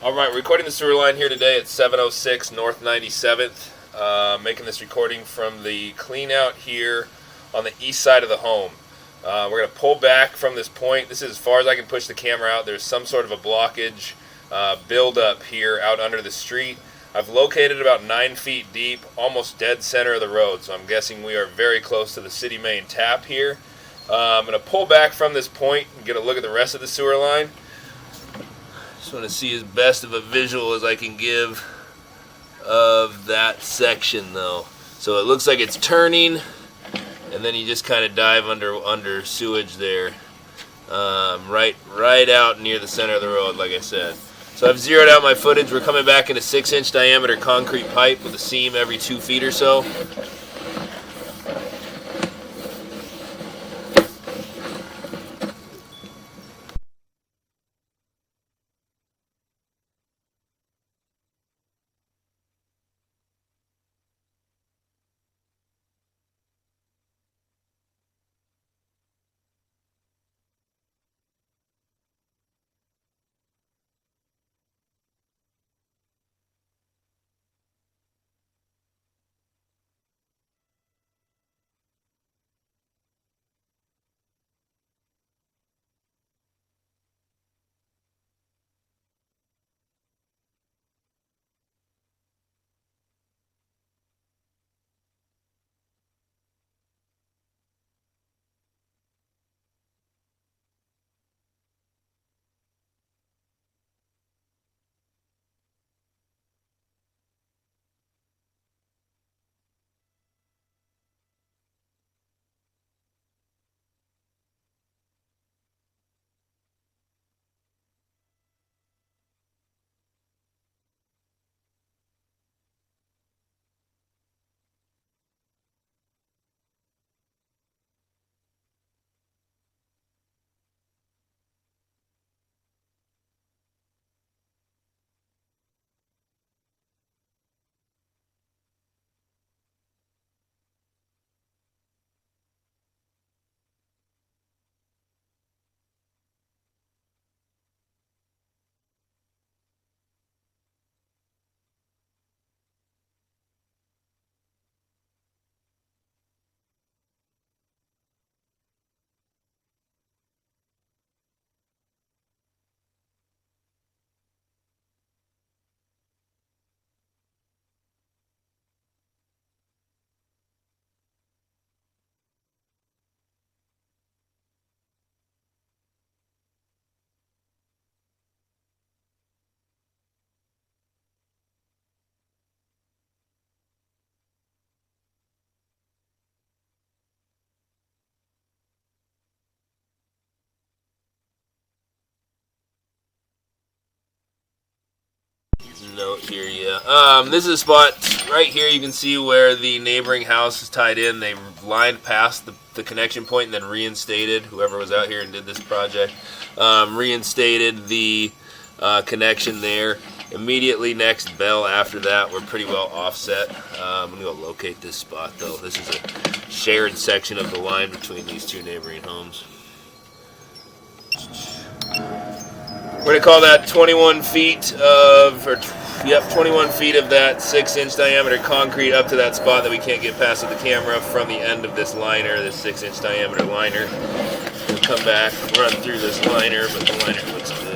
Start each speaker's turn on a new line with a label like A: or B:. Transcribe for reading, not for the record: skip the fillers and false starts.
A: All right, recording the sewer line here today at 706 North 97th. Making this recording from the clean out here on the east side of the home. We're going to pull back from this point. This is as far as I can push the camera out. There's some sort of a blockage build up here out under the street. I've located about 9 feet deep, almost dead center of the road, so I'm guessing we are very close to the city main tap here. I'm going to pull back from this point and get a look at the rest of the sewer line. Just want to see as best of a visual as I can give of that section though. So it looks like it's turning, and then you just kind of dive under sewage there, right out near the center of the road, like I said. So I've zeroed out my footage. We're coming back in a 6-inch diameter concrete pipe with a seam every 2 feet or so. Note here, yeah. This is a spot right here. You can see where the neighboring house is tied in. They lined past the connection point and then reinstated. Whoever was out here and did this project reinstated the connection there. Immediately next bell after that, we're pretty well offset. I'm gonna go locate this spot though. This is a shared section of the line between these two neighboring homes. We're gonna call that 21 feet of, 21 feet of that 6-inch diameter concrete up to that spot that we can't get past with the camera from the end of this liner, this 6-inch diameter liner. We'll come back, run through this liner, but the liner looks good.